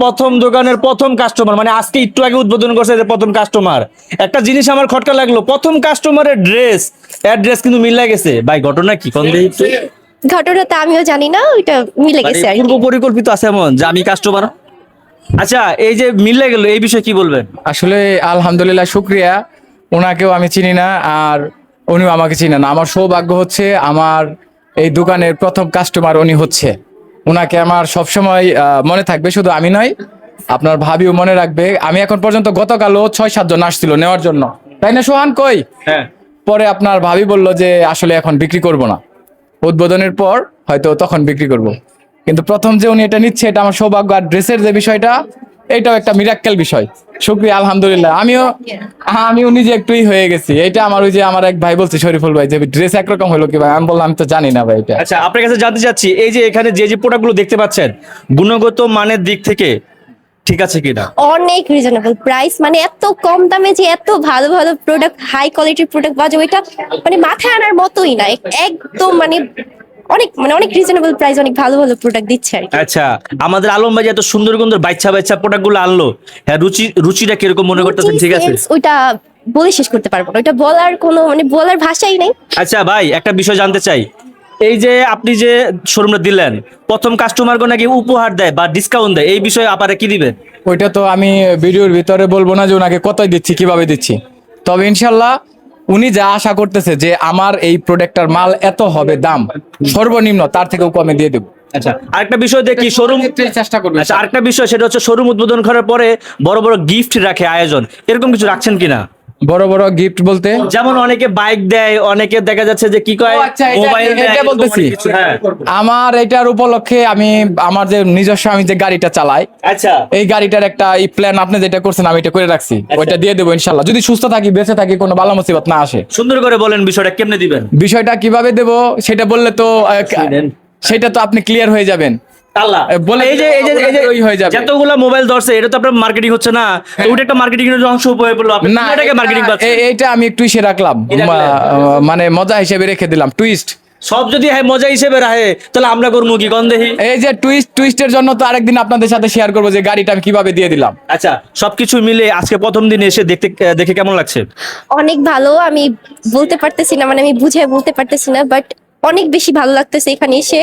প্রথম দোকানের প্রথম কাস্টমার, মানে আজকে একটু আগে উদ্বোধন করছে যে প্রথম কাস্টমার। একটা জিনিস আমার খটকা লাগলো, প্রথম কাস্টমারের ড্রেস অ্যাড্রেস কিন্তু মিলে গেছে। ভাই ঘটনা কি কোন দেখি একটু? ঘটনাটা আমিও জানি না, ওইটা মিলে মানে গেছে আর পূর্ব কি। পরিকল্পিত আছে এমন যে আমি কাস্টমার। আচ্ছা, এই যে মিলে গেল, এই বিষয়ে কি বলবেন? আসলে আলহামদুলিল্লাহ, শুক্রিয়া। ওনাকেও আমি চিনি না, আর উনিও আমাকে চিনে না। আমার সৌভাগ্য হচ্ছে আমার এই দোকানের প্রথম কাস্টমার উনি হচ্ছে। ওনাকে আমার সবসময় মনে থাকবে, শুধু আমি নয়, আপনার ভাবিও মনে রাখবে। আমি এখন পর্যন্ত গতকালও 6-7 জন আসছিল নেওয়ার জন্য, তাই না সোহান? কই হ্যাঁ, পরে আপনার ভাবি বলল যে আসলে এখন বিক্রি করব না, উদ্বোধনের পর হয়তো তখন বিক্রি করব। কিন্তু প্রথম যে উনি এটা নিচ্ছে, এটা আমার সৌভাগ্য। আর ড্রেসের যে বিষয়টা, এটাও একটা মিরাক্কেল বিষয়। শুকরিয়া, আলহামদুলিল্লাহ। আমিও নিজে একটুই হয়ে গেছি। এটা আমার ওই যে আমার এক ভাই বলছে, শরীফুল ভাই, যে ড্রেস একরকম হলো কি ভাই? আমি বললাম আমি তো জানি না ভাই এটা। আচ্ছা, আপনার কাছে জানতে চাচ্ছি, এই যে এখানে যে প্রোডাক্টগুলো দেখতে পাচ্ছেন, গুণগত মানের দিক থেকে ঠিক আছে কিনা? অনেক রিজনেবল প্রাইস, মানে এত কম দামে যে এত ভালো ভালো প্রোডাক্ট, হাই কোয়ালিটির প্রোডাক্ট পাওয়া যাবে, এটা মানে মাথায় আনার মতোই না। একদম অনেক রিজনেবল প্রাইস, অনেক ভালো ভালো প্রোডাক্ট দিচ্ছে আর কি। আচ্ছা, আমাদের আলম ভাই যে এত সুন্দর সুন্দর বাচ্চা বাচ্চা প্রোডাক্ট গুলো আনলো, হ্যাঁ, রুচিটা কিরকম মনে করতেছেন? ঠিক আছে, Sense ওইটা বলে শেষ করতে পারবো না, ওইটা বলার কোনো মানে বলার ভাষাই নেই। আচ্ছা ভাই, একটা বিষয় জানতে চাই। এই যে আপনি যে শোরুমটা দিলেন, প্রথম কাস্টমার গো নাকি উপহার দেয় বা ডিসকাউন্ট দেয়, এই বিষয়ে আপনারা কি দিবেন? ওইটা তো আমি ভিডিওর ভিতরে বলবো না যে ওনাকে কতই দিচ্ছি, কিভাবে দিচ্ছি। তবে ইনশাল্লাহ উনি যা আশা করতেছে যে আমার এই প্রোডাক্টটার মাল এত হবে, দাম সর্বনিম্ন তার থেকেও কমে দিয়ে দেবো। আচ্ছা, আরেকটা বিষয় দেখি শোরুম। চেষ্টা করবো। আচ্ছা, আরেকটা বিষয়, সেটা হচ্ছে শোরুম উদ্বোধন করার পরে বড় বড় গিফট রাখে আয়োজন, এরকম কিছু রাখছেন কিনা? বড় বড় গিফট বলতে যেমন অনেকে বাইক দেয়, অনেকে দেখা যাচ্ছে যে কি কয়, ও আচ্ছা, মোবাইল দেয়, এটা এরকম বলতেছি। অনেক কিছু। হ্যাঁ, আমার এটার উপলক্ষে আমি আমার যে নিজস্ব আমি যে গাড়িটা চালাই, আচ্ছা, এই গাড়িটার একটা প্ল্যান আপনি যেটা করছেন আমি এটা করে রাখছি। ওইটা দিয়ে দেবো ইনশাল্লাহ, যদি সুস্থ থাকি, বেঁচে থাকি, কোনো বালা মুসিবত না আসে। সুন্দর করে বলেন বিষয়টা কেমনে দিবেন? বিষয়টা কিভাবে দেব সেটা বললে তো সেটা তো আপনি ক্লিয়ার হয়ে যাবেন। আল্লাহ বলে এই যে ওই হয়ে যাবে। যতগুলা মোবাইল ধরছে, এটা তো আপনার মার্কেটিং হচ্ছে না, তো ওটা একটা মার্কেটিং এর অংশ হয়ে পড়লো। আপনি না, এটাকে মার্কেটিং পাচ্ছেন। এইটা আমি একটু ইসে রাখলাম, কি রাখলেন? মানে মজা হিসেবে রেখে দিলাম, টুইস্ট। সব যদি হ্যাঁ মজা হিসেবে রাখে, তাহলে আমরা করবো কি কোন দেখি? এই যে টুইস্টের জন্য তো আরেকদিন আপনাদের সাথে শেয়ার করবো যে গাড়িটা আমি কিভাবে দিয়ে দিলাম। আচ্ছা, সবকিছু মিলে আজকে প্রথম দিনে এসে দেখে কেমন লাগছে? অনেক ভালো, আমি বলতে পারতেছি না, মানে আমি বুঝে বলতে পারতেছি না, বাট অনেক বেশি ভালো লাগতেছে এখানে এসে।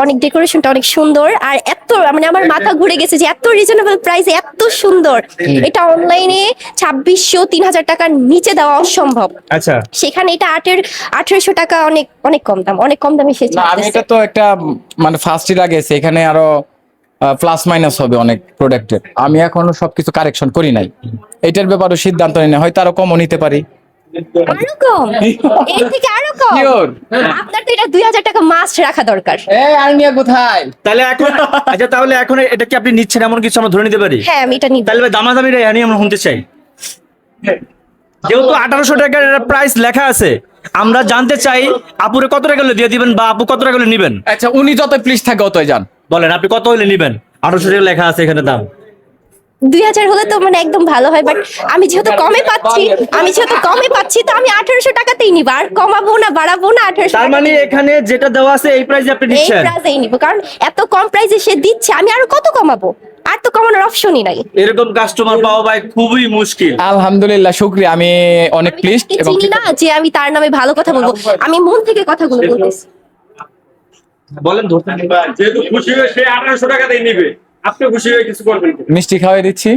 অনেক ডেকোরেশনটা অনেক সুন্দর, আর এত মানে আমার মাথা ঘুরে গেছে যে এত রিজনেবল প্রাইসে এত সুন্দর। এটা অনলাইনে 2600-3000 টাকার নিচে দেওয়া অসম্ভব, আচ্ছা, সেখানে এটা 1800 টাকা, অনেক অনেক কম দাম, অনেক কম দামে সে না, আমি ছাড়তেছে। এটা তো একটা মানে ফার্স্টই লাগেছে, এখানে আরো প্লাস মাইনাস হবে অনেক প্রোডাক্টের। আমি এখনো সবকিছু কারেকশন করি নাই, এটার ব্যাপারে সিদ্ধান্ত নিই না, হয়তো আরো কম নিতে পারি। আরো কম, এর থেকে আরো কম। Sure? আপনার তো এটা 2000 টাকা মাস্ট রাখা দরকার। আর্নিয়া কোথায়? তাহলে এখন আচ্ছা, তাহলে এখন এটা কি আপনি নিচ্ছেন এমন কিছু আমরা ধরে নিতে পারি? হ্যাঁ, আমি এটা নিব। তাহলে ভাই দামাদামি রেহানি আমরা শুনতে চাই। যেহেতু 1800 টাকার প্রাইস লেখা আছে, আমরা জানতে চাই আপুরে কত টাকা হলে দিয়ে দিবেন, বা আপু কত টাকা হলে নিবেন? আচ্ছা, উনি যত প্লিজ থাকে অতই যান। বলেন আপনি কত হলে নিবেন? 1800 টাকা লেখা আছে এখানে দাম। 2000 হলে তো মানে একদম ভালো হয়, বাট আমি যেহেতু কমে পাচ্ছি তো আমি 1800 টাকাতেই নিব, আর কমাবো না, বাড়াবো না, 1800 তার মানে এখানে যেটা দেওয়া আছে এই প্রাইসে আপনি এই নিচ্ছেন? প্রাইসেই নিব, কারণ এত কম প্রাইসে সে দিচ্ছে, আমি আরো কত কমাবো? আর তো কমানোর অপশনই নাই। এরকম কাস্টমার পাওয়া ভাই খুবই মুশকিল। আলহামদুলিল্লাহ, শুকরিয়া, আমি অনেক আমি প্লিজড। তাকে এবং চিনি না যে আমি তার নামে ভালো কথা বলবো, আমি মন থেকে কথাগুলো বলতেছি। বলেন ধরতে। যেহেতু খুশি হয়ে সে 1800 টাকা দিয়ে নিবে, আপনি খুশি হয়ে কিছু করবেন? মিষ্টি খাওয়াই দিচ্ছি।